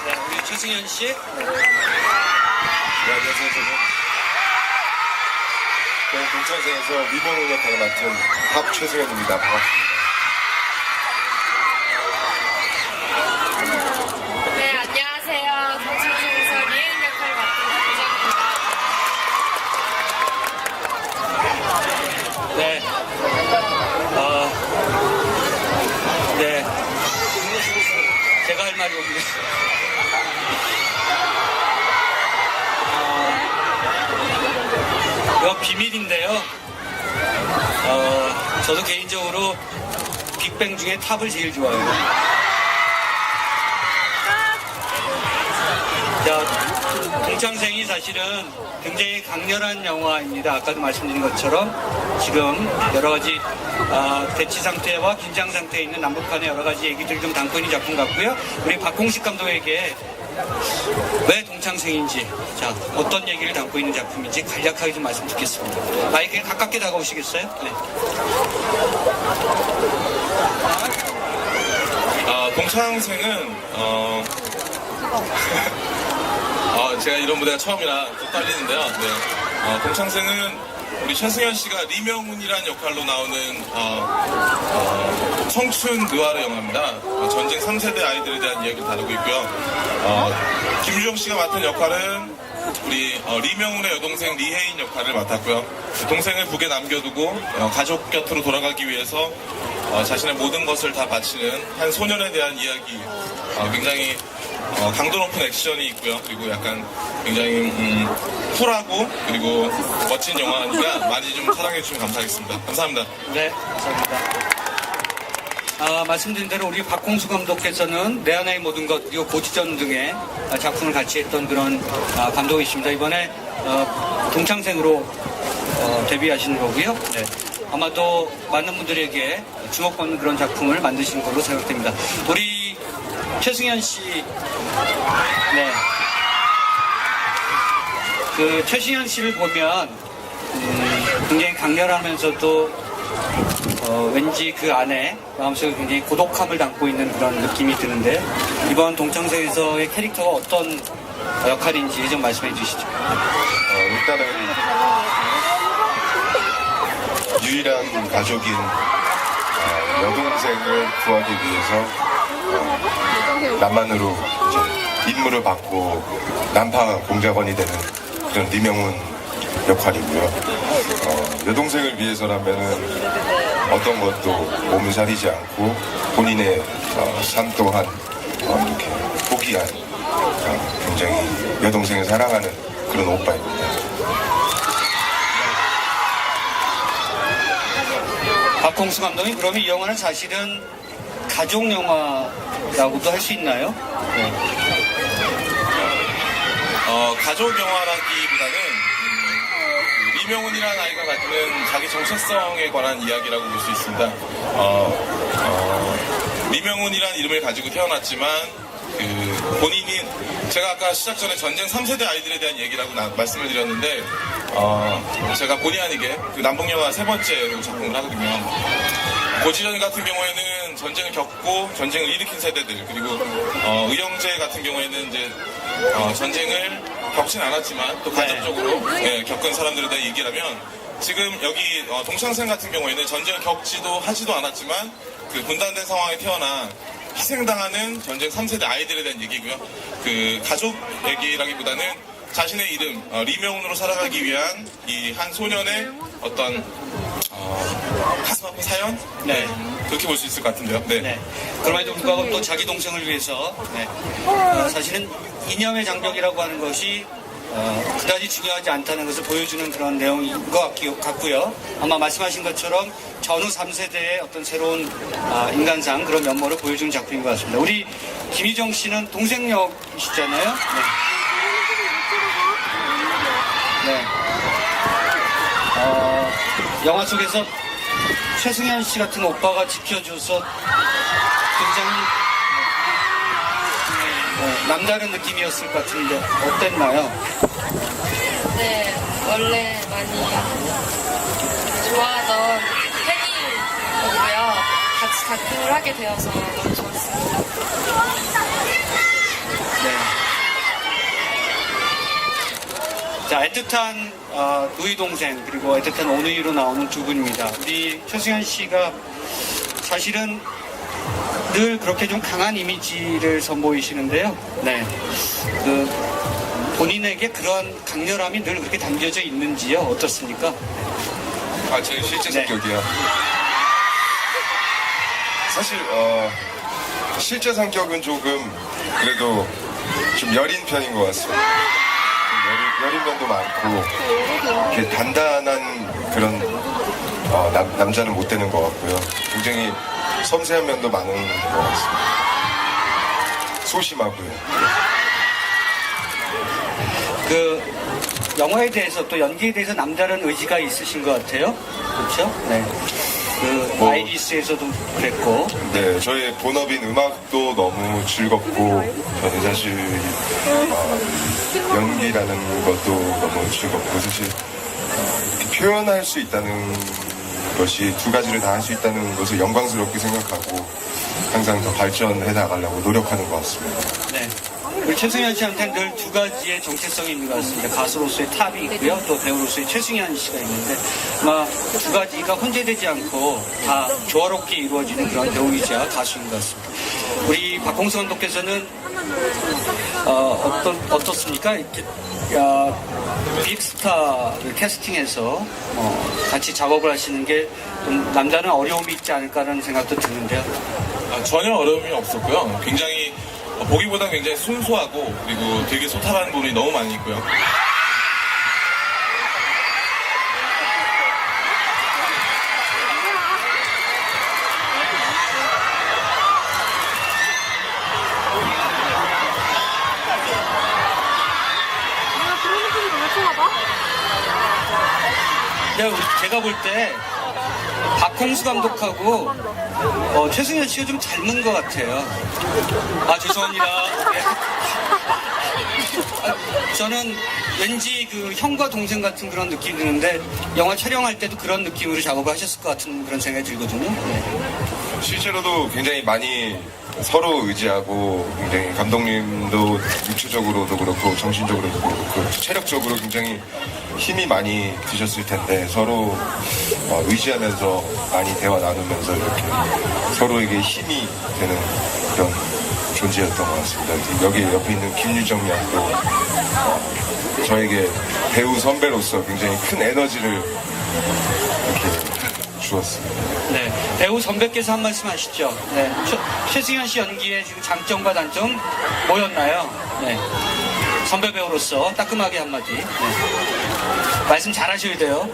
네, 우리 최승현 씨. 네, 안녕하세요. 저는 동창생에서 리모노 역할을 맡은 탑 최승현입니다. 반갑습니다. 네, 안녕하세요. 동창생에서 리에인 역할을 맡은 김정입니다. 네. 네. 제가 할 말이 없네요. 이거 비밀인데요. 저도 개인적으로 빅뱅 중에 탑을 제일 좋아해요. 자, 동창생이 사실은 굉장히 강렬한 영화입니다. 아까도 말씀드린 것처럼 지금 여러 가지 대치 상태와 긴장 상태에 있는 남북한의 여러 가지 얘기들 좀 담고 있는 작품 같고요. 우리 박홍식 감독에게 왜 동창생인지, 자, 어떤 얘기를 담고 있는 작품인지 간략하게 좀 말씀 듣겠습니다. 마이크에 가깝게 다가오시겠어요? 네. 동창생은 제가 이런 무대가 처음이라 좀 떨리는데요. 네. 동창생은 우리 최승현 씨가 리명훈이라는 역할로 나오는 청춘 느와르 영화입니다. 전쟁 3세대 아이들에 대한 이야기를 다루고 있고요. 김유정 씨가 맡은 역할은 우리 리명훈의 여동생 리혜인 역할을 맡았고요. 동생을 북에 남겨두고 가족 곁으로 돌아가기 위해서 자신의 모든 것을 다 바치는 한 소년에 대한 이야기. 굉장히 강도 높은 액션이 있고요. 그리고 약간 굉장히 쿨하고 그리고 멋진 영화니까 많이 좀 사랑해 주시면 감사하겠습니다. 감사합니다. 네, 감사합니다. 말씀드린 대로 우리 박홍수 감독께서는 내 안의 모든 것, 그리고 고지전 등의 작품을 같이 했던 그런 감독이십니다. 이번에 동창생으로 데뷔하시는 거고요. 네. 아마도 많은 분들에게 주목받는 그런 작품을 만드시는 걸로 생각됩니다. 우리 최승현 씨, 네. 그 최승현 씨를 보면 굉장히 강렬하면서도 왠지 그 안에 마음속에 굉장히 고독함을 담고 있는 그런 느낌이 드는데, 이번 동창생에서의 캐릭터가 어떤 역할인지 좀 말씀해 주시죠. 일단은 유일한 가족인 여동생을 구하기 위해서 남한으로 이제 임무를 받고 난파 공작원이 되는 그런 리명훈 역할이고요. 여동생을 위해서라면은 어떤 것도 몸을 사리지 않고 본인의 삶 또한 이렇게 포기한 굉장히 여동생을 사랑하는 그런 오빠입니다. 박홍수 감독님, 그러면 이 영화는 사실은 가족 영화라고도 할 수 있나요? 네. 가족 영화라기보다는 리명훈이라는 아이가 갖는 자기 정체성에 관한 이야기라고 볼 수 있습니다. 리명훈이라는 이름을 가지고 태어났지만 본인이, 제가 아까 시작 전에 전쟁 3세대 아이들에 대한 얘기라고 말씀을 드렸는데, 제가 본의 아니게 남북영화 세 번째로 작품을 하거든요. 고지전 같은 경우에는 전쟁을 겪고 전쟁을 일으킨 세대들, 그리고 의영제 같은 경우에는 이제 전쟁을 겪진 않았지만 또 간접적으로 겪은 사람들에 대한 얘기라면, 지금 여기 동창생 같은 경우에는 전쟁을 겪지도 하지도 않았지만 그 분단된 상황에 태어나 희생당하는 전쟁 3세대 아이들에 대한 얘기고요. 그 가족 얘기라기보다는 자신의 이름 리명훈으로 살아가기 위한 이 한 소년의 어떤 가슴 아픈 사연? 네. 그렇게 볼 수 있을 것 같은데요. 네. 네. 그럼에도 불구하고 또 자기 동생을 위해서, 네. 사실은 이념의 장벽이라고 하는 것이 그다지 중요하지 않다는 것을 보여주는 그런 내용인 것 같고요. 아마 말씀하신 것처럼 전후 3세대의 어떤 새로운 인간상, 그런 면모를 보여주는 작품인 것 같습니다. 우리 김희정 씨는 동생 역이시잖아요. 네. 네. 영화 속에서 최승현 씨 같은 오빠가 지켜줘서 굉장히 남다른 느낌이었을 것 같은데 어땠나요? 네, 원래 많이 좋아하던 팬이거든요. 같이 작품을 하게 되어서 너무 좋았습니다. 네. 애틋한 누이 동생 그리고 애틋한 오누이로 나오는 두 분입니다. 우리 최승현 씨가 사실은 늘 그렇게 좀 강한 이미지를 선보이시는데요. 네, 본인에게 그런 강렬함이 늘 그렇게 담겨져 있는지요? 어떻습니까? 제 실제 네. 성격이요. 사실 실제 성격은 조금 그래도 좀 여린 편인 것 같습니다. 좀 여린 면도 많고 이렇게 단단한 그런 남자는 못 되는 것 같고요. 굉장히 섬세한 면도 많은 것 같습니다. 소심하고요. 영화에 대해서 또 연기에 대해서 남다른 의지가 있으신 것 같아요. 그렇죠? 네. 아이리스에서도 그랬고. 네, 저의 본업인 음악도 너무 즐겁고 저는 사실 연기라는 것도 너무 즐겁고 사실 이렇게 표현할 수 있다는 것이 두 가지를 다 할 수 있다는 것을 영광스럽게 생각하고 항상 더 발전해 나가려고 노력하는 것 같습니다. 네. 우리 최승현 씨한테는 늘 두 가지의 정체성이 있는 것 같습니다. 가수로서의 탑이 있고요. 또 배우로서의 최승현 씨가 있는데 아마 두 가지가 혼재되지 않고 다 조화롭게 이루어지는 그런 배우이자 가수인 것 같습니다. 우리 박홍수 감독께서는 어떻습니까? 이렇게 빅스타를 캐스팅해서 같이 작업을 하시는 게 좀 남다른 어려움이 있지 않을까라는 생각도 드는데요. 전혀 어려움이 없었고요. 굉장히 보기보다 굉장히 순수하고 그리고 되게 소탈한 부분이 너무 많이 있고요. 제가 볼 때 박홍수 감독하고 최승현 씨가 좀 닮은 것 같아요. 죄송합니다. 네. 저는 왠지 그 형과 동생 같은 그런 느낌이 드는데 영화 촬영할 때도 그런 느낌으로 작업을 하셨을 것 같은 그런 생각이 들거든요. 네. 실제로도 굉장히 많이 서로 의지하고 굉장히 감독님도 육체적으로도 그렇고 정신적으로도 그렇고 체력적으로 굉장히 힘이 많이 드셨을 텐데 서로 의지하면서 많이 대화 나누면서 이렇게 서로에게 힘이 되는 그런 존재였던 것 같습니다. 여기 옆에 있는 김유정 양도 저에게 배우 선배로서 굉장히 큰 에너지를 이렇게 주었습니다. 네, 배우 선배께서 한 말씀 하시죠. 네, 최승현 씨 연기의 지금 장점과 단점 뭐였나요? 네, 선배 배우로서 따끔하게 한마디. 네. 말씀 잘하셔야 돼요.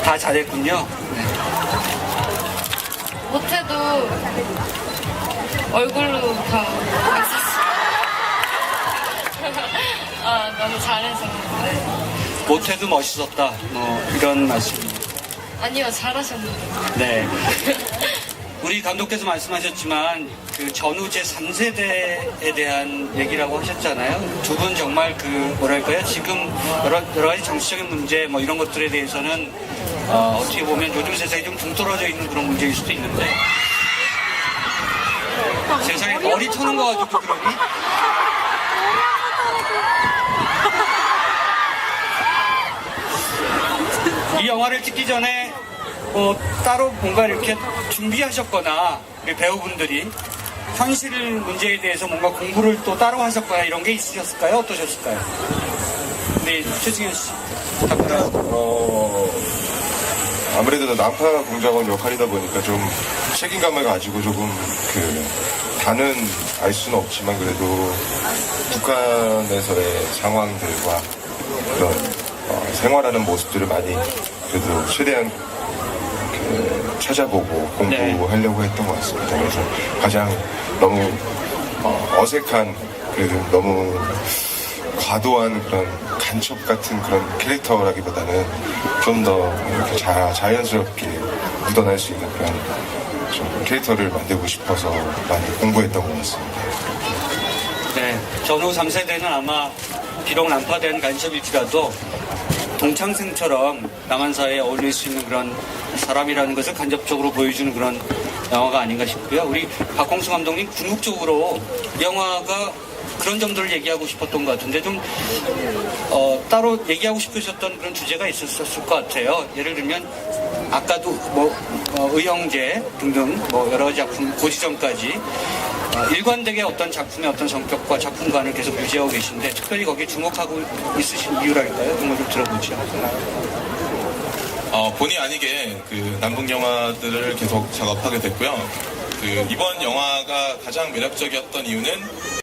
다 잘했군요. 네. 못해도 얼굴로 다 access. 너무 잘해서. 못해도 멋있었다. 이런 말씀입니다. 아니요, 잘하셨는데. 네. 우리 감독께서 말씀하셨지만 그 전후 제3세대에 대한 얘기라고 하셨잖아요. 두 분 정말 뭐랄까요? 지금 여러 가지 정치적인 문제 이런 것들에 대해서는 어떻게 보면 요즘 세상에 좀 동떨어져 있는 그런 문제일 수도 있는데 세상에 머리 터는 거 가지고 그러니? 이 영화를 찍기 전에 따로 뭔가 이렇게 준비하셨거나 우리 배우분들이 현실 문제에 대해서 뭔가 공부를 또 따로 하셨거나 이런 게 있으셨을까요? 어떠셨을까요? 네, 최승현 씨. 아무래도 난파 공작원 역할이다 보니까 좀 책임감을 가지고 조금 다는 알 수는 없지만 그래도 북한에서의 상황들과 그런 생활하는 모습들을 많이 그래도 최대한 찾아보고 공부하려고 했던 것 같습니다. 그래서 가장 너무 어색한 그래도 너무 과도한 그런 간첩 같은 그런 캐릭터라기보다는 좀 더 이렇게 자연스럽게 묻어날 수 있는 그런 좀 캐릭터를 만들고 싶어서 많이 공부했던 것 같습니다. 네, 전후 3세대는 아마 비록 난파된 간첩일지라도 동창생처럼 남한 사회에 어울릴 수 있는 그런 사람이라는 것을 간접적으로 보여주는 그런 영화가 아닌가 싶고요. 우리 박홍수 감독님 궁극적으로 영화가 그런 점들을 얘기하고 싶었던 것 같은데 좀 따로 얘기하고 싶으셨던 그런 주제가 있었을 것 같아요. 예를 들면 아까도 의형제 등등 여러 가지 작품 고지전까지 일관되게 어떤 작품의 어떤 성격과 작품관을 계속 유지하고 계신데 특별히 거기에 주목하고 있으신 이유랄까요? 그런 걸 좀 들어보죠. 본의 아니게 그 남북 영화들을 계속 작업하게 됐고요. 그 이번 영화가 가장 매력적이었던 이유는